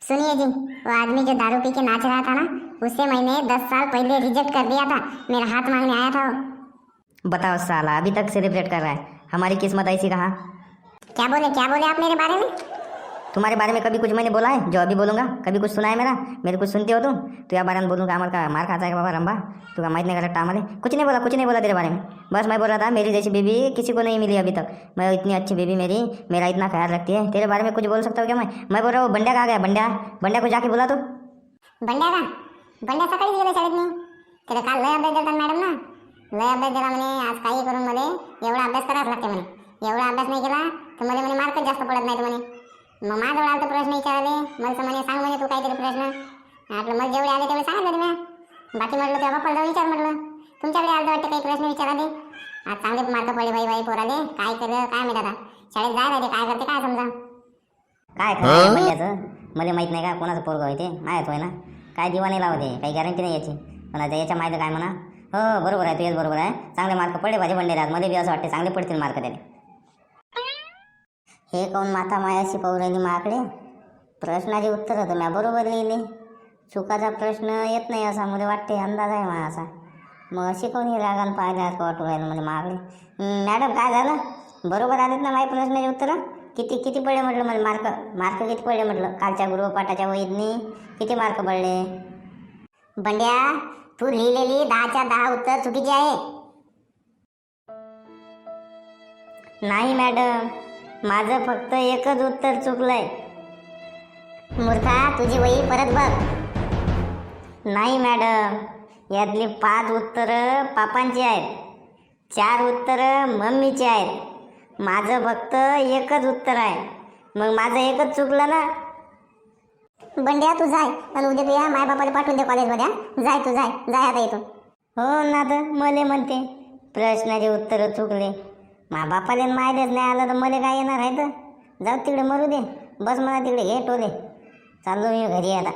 सुनिए जी, वो आदमी जो दारू पी के नाच रहा था ना, उसे मैंने 10 साल पहले रिजेक्ट कर दिया था। मेरा हाथ मांगने आया था वो। बताओ साला अभी तक सेलिब्रेट कर रहा है। हमारी किस्मत ऐसी कहाँ। क्या बोले आप मेरे बारे में? तुम्हारे बारे में कभी कुछ मैंने बोला है जो अभी बोलूंगा? कभी कुछ सुना है मेरे कुछ सुनते हो तुम? तो या बारे में बोलूँगा आम्हाला का मार खाता है बाबा रंबा। तू का माहित नहीं का आम्हाला कुछ नहीं बोला तेरे बारे में। बस मैं बोल रहा था मेरी जैसी बीवी किसी को नहीं मिली अभी तक। मैं इतनी अच्छी बीवी मेरी, मेरा इतना ख्याल रखती है। तेरे बारे में कुछ बोल सकता हूँ क्या मैं बोल रहा हूँ बंड्या कहाँ गया? बंड्या को जाके बोला तो। बंड्या सकाळीच गेला शाळेत मी. त्याला काल लय अभ्यास दिला मॅडम ना. लय अभ्यास दिला म्हणे. आज काही करून मध्ये एवढा अभ्यास करावाच लागते म्हणे. एवढा अभ्यास नाही केला तर मध्ये म्हणे मार्कच जास्त पडत नाहीत म्हणे. मग माझ्याजवळ आले प्रश्न विचारले. मला म्हणे सांग म्हणे तू काहीतरी प्रश्न. म्हटलं मला जेवढे आले तेवढे सांगितले मी. बाकी म्हटलं तेव्हा पडलं विचार म्हटलं. तुमच्याकडे आलं वाटतं काही प्रश्न विचारा दे. आज चांगले मार्क पडले बाई पोराले. काय केलं काय माहित आता. शाळेत जायला दे काय करते काय समजा. काय खरं बंड्याचं मला माहित नाही का कोणाचं पोरग होय ते माहीत होय ना. काय दिवा नाही लावते काही गॅरंटी नाही याची. पण आता याच्या माहिती काय म्हणा. हो बरोबर आहे तुझ्याच बरोबर आहे. चांगले मार्क पडले पाहिजे बंड्याला. आज मध्ये बी असं वाटते चांगले पडतील मार्क त्याने. हे कोण माथा मायाशी पाहू राहिली माकडे. प्रश्नाचे उत्तर तर म्या बरोबर लिहिले. चुकाचा प्रश्न येत नाही असा मला वाटते. अंदाज आहे माझा असा. मग अशी कोणी रागान पाहिजे असं वाटू राहिलं मला माकडे. मॅडम काय झालं? बरोबर आलेत ना माझ्या प्रश्नाचे उत्तर? किती पडले म्हटलं मला मार्क किती पडले म्हटलं? कालच्या गृहपाठाच्या वहीतनी किती मार्क पडले? बंड्या तू लिहिलेली 10च्या 10 उत्तर चुकीची आहे. नाही मॅडम, माझं फक्त एकच उत्तर चुकलंय. मूर्खा तुझी वही परत बघ. नाही मॅडम, यातली 5 उत्तरं पापांची आहेत, 4 उत्तरं मम्मीची आहेत. माझं फक्त एकच उत्तर आहे. मग माझं एकच चुकलं ना. बंड्या तू जाय आणि उद्या तुझ्या माय बापाला पाठवून दे कॉलेजमध्ये. जाय तू जाय आता येतो. हो ना तर मले म्हणते प्रश्नाचे उत्तर चुकले. मा बापाले मायलेच नाही आलं तर मले काय येणार आहे तर. जाऊ तिकडे मरू दे. बस मला तिकडे घे टोले. चाललो मी घरी आता.